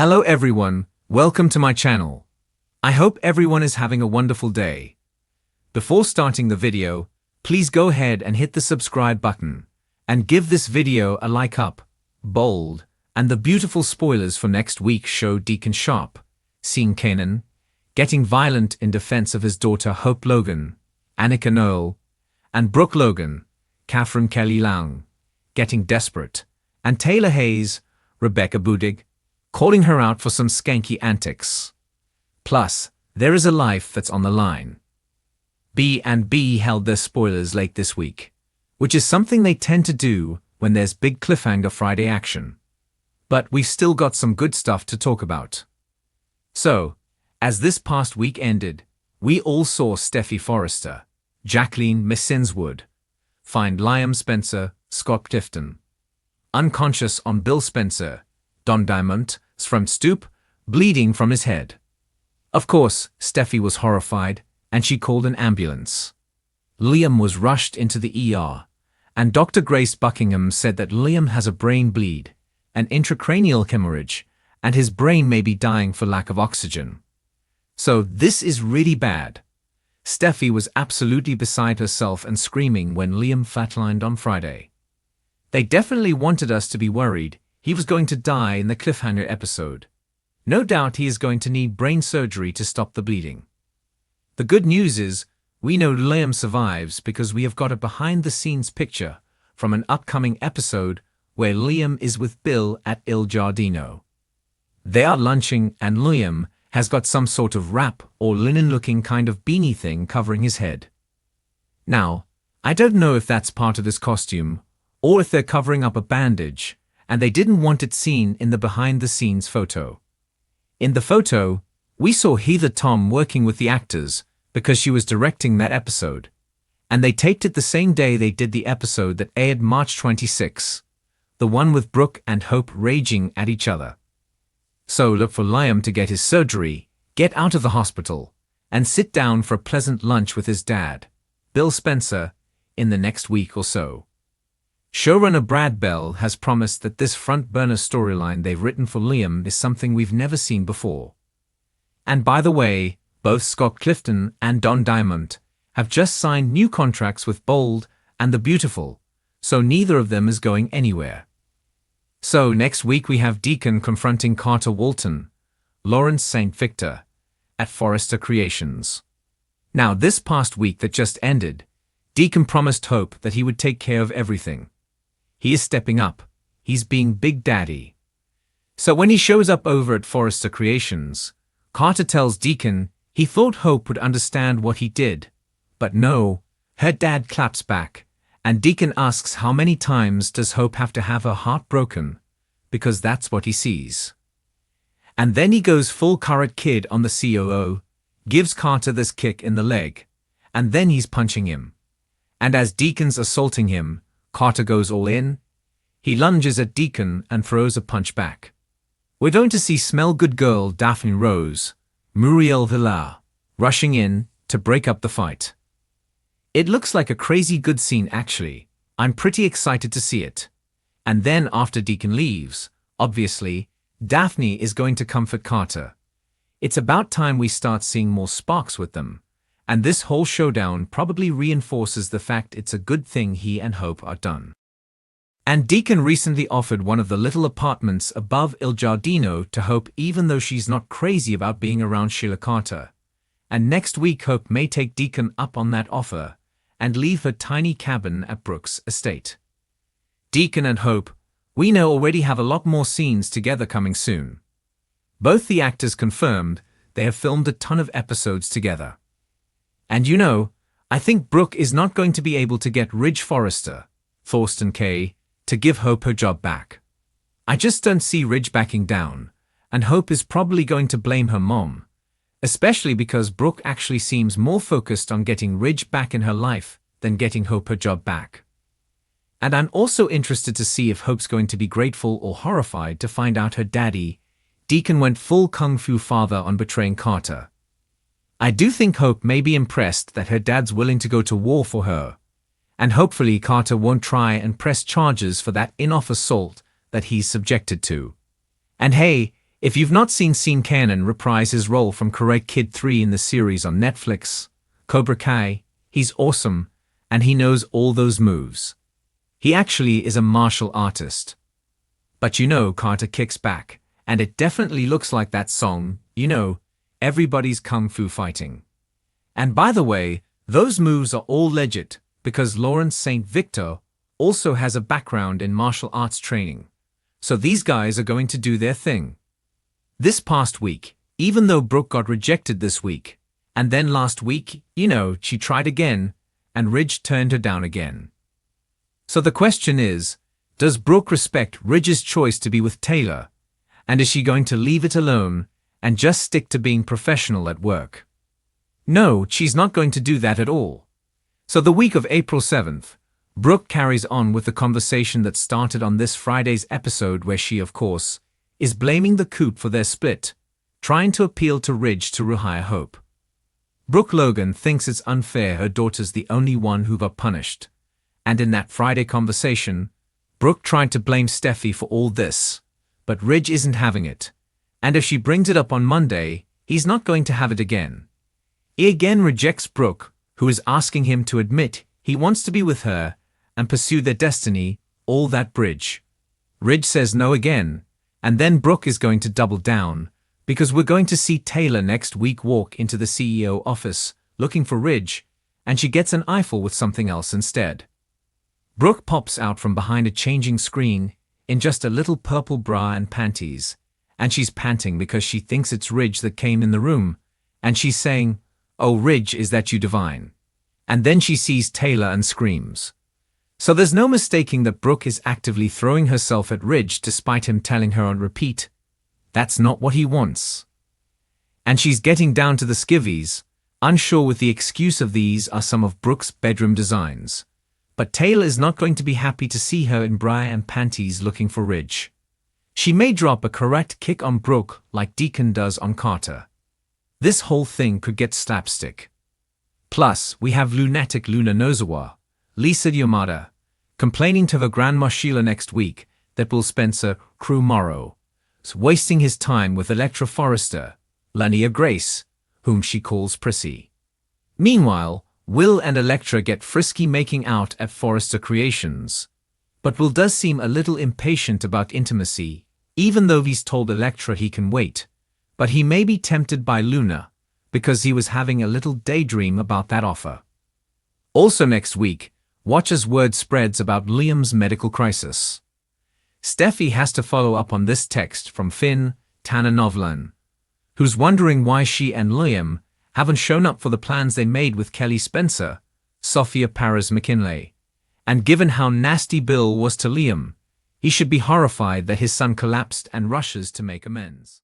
Hello everyone, welcome to my channel. I hope everyone is having a wonderful day. Before starting the video, please go ahead and hit the subscribe button and give this video a like up, bold, and the beautiful spoilers for next week's show. Deacon Sharp, seeing Kanan, getting violent in defense of his daughter Hope Logan, Annika Noel, and Brooke Logan, Catherine Kelly Lang, getting desperate, and Taylor Hayes, Rebecca Budig, calling her out for some skanky antics. Plus, there is a life that's on the line. B&B held their spoilers late this week, which is something they tend to do when there's big cliffhanger Friday action. But we've still got some good stuff to talk about. So, as this past week ended, we all saw Steffy Forrester, Jacqueline Missinswood, find Liam Spencer, Scott Clifton, unconscious on Bill Spencer, Don Diamond, from stoop, bleeding from his head. Of course, Steffy was horrified, and she called an ambulance. Liam was rushed into the ER, and Dr. Grace Buckingham said that Liam has a brain bleed, an intracranial hemorrhage, and his brain may be dying for lack of oxygen. So this is really bad. Steffy was absolutely beside herself and screaming when Liam flatlined on Friday. They definitely wanted us to be worried he was going to die in the cliffhanger episode. No doubt he is going to need brain surgery to stop the bleeding. The good news is, we know Liam survives because we have got a behind-the-scenes picture from an upcoming episode where Liam is with Bill at Il Giardino. They are lunching and Liam has got some sort of wrap or linen-looking kind of beanie thing covering his head. Now, I don't know if that's part of his costume or if they're covering up a bandage, and they didn't want it seen in the behind-the-scenes photo. In the photo, we saw Heather Tom working with the actors because she was directing that episode, and they taped it the same day they did the episode that aired March 26, the one with Brooke and Hope raging at each other. So look for Liam to get his surgery, get out of the hospital, and sit down for a pleasant lunch with his dad, Bill Spencer, in the next week or so. Showrunner Brad Bell has promised that this front-burner storyline they've written for Liam is something we've never seen before. And by the way, both Scott Clifton and Don Diamond have just signed new contracts with Bold and The Beautiful, so neither of them is going anywhere. So next week we have Deacon confronting Carter Walton, Lawrence St. Victor, at Forrester Creations. Now this past week that just ended, Deacon promised Hope that he would take care of everything. He is stepping up. He's being Big Daddy. So when he shows up over at Forrester Creations, Carter tells Deacon he thought Hope would understand what he did, but no, her dad claps back, and Deacon asks how many times does Hope have to have her heart broken, because that's what he sees. And then he goes full Karate Kid on the COO, gives Carter this kick in the leg, and then he's punching him. And as Deacon's assaulting him, Carter goes all in. He lunges at Deacon and throws a punch back. We're going to see Smell Good girl Daphne Rose, Muriel Villar, rushing in to break up the fight. It looks like a crazy good scene actually. I'm pretty excited to see it. And then after Deacon leaves, obviously, Daphne is going to comfort Carter. It's about time we start seeing more sparks with them. And this whole showdown probably reinforces the fact it's a good thing he and Hope are done. And Deacon recently offered one of the little apartments above Il Giardino to Hope even though she's not crazy about being around Sheila Carter. And next week Hope may take Deacon up on that offer and leave her tiny cabin at Brooke's estate. Deacon and Hope, we know already have a lot more scenes together coming soon. Both the actors confirmed they have filmed a ton of episodes together. And you know, I think Brooke is not going to be able to get Ridge Forrester, Thorsten Kaye, to give Hope her job back. I just don't see Ridge backing down, and Hope is probably going to blame her mom, especially because Brooke actually seems more focused on getting Ridge back in her life than getting Hope her job back. And I'm also interested to see if Hope's going to be grateful or horrified to find out her daddy, Deacon, went full kung fu father on betraying Carter. I do think Hope may be impressed that her dad's willing to go to war for her, and hopefully Carter won't try and press charges for that in-off assault that he's subjected to. And hey, If you've not seen Kanan reprise his role from Karate Kid 3 in the series on Netflix, Cobra Kai, he's awesome, and he knows all those moves. He actually is a martial artist. But you know Carter kicks back, and it definitely looks like that song, you know, Everybody's Kung Fu Fighting. And by the way, those moves are all legit, because Lawrence St. Victor also has a background in martial arts training. So these guys are going to do their thing. This past week, even though Brooke got rejected this week, and then last week, you know, she tried again, and Ridge turned her down again. So the question is, does Brooke respect Ridge's choice to be with Taylor? And is she going to leave it alone and just stick to being professional at work? No, she's not going to do that at all. So the week of April 7th, Brooke carries on with the conversation that started on this Friday's episode where she, of course, is blaming the coup for their split, trying to appeal to Ridge to rehire Hope. Brooke Logan thinks it's unfair her daughter's the only one who got punished. And in that Friday conversation, Brooke tried to blame Steffi for all this, but Ridge isn't having it. And if she brings it up on Monday, he's not going to have it again. He again rejects Brooke, who is asking him to admit he wants to be with her and pursue their destiny, all that bridge. Ridge says no again, and then Brooke is going to double down, because we're going to see Taylor next week walk into the CEO office looking for Ridge, and she gets an eyeful with something else instead. Brooke pops out from behind a changing screen in just a little purple bra and panties, and she's panting because she thinks it's Ridge that came in the room, and she's saying, "Oh Ridge, is that you divine?" And then she sees Taylor and screams. So there's no mistaking that Brooke is actively throwing herself at Ridge despite him telling her on repeat, that's not what he wants. And she's getting down to the skivvies, unsure with the excuse of these are some of Brooke's bedroom designs. But Taylor is not going to be happy to see her in bra and panties looking for Ridge. She may drop a correct kick on Brooke like Deacon does on Carter. This whole thing could get slapstick. Plus, we have lunatic Luna Nozawa, Lisa Yamada, complaining to her grandma Sheila next week that Will Spencer, crew Morrow, is wasting his time with Electra Forrester, Lania Grace, whom she calls Prissy. Meanwhile, Will and Electra get frisky making out at Forrester Creations. But Will does seem a little impatient about intimacy, even though he's told Electra he can wait. But he may be tempted by Luna, because he was having a little daydream about that offer. Also next week, watch as word spreads about Liam's medical crisis. Steffi has to follow up on this text from Finn Tananovlan, who's wondering why she and Liam haven't shown up for the plans they made with Kelly Spencer, Sophia Paris-McKinley. And given how nasty Bill was to Liam, he should be horrified that his son collapsed and rushes to make amends.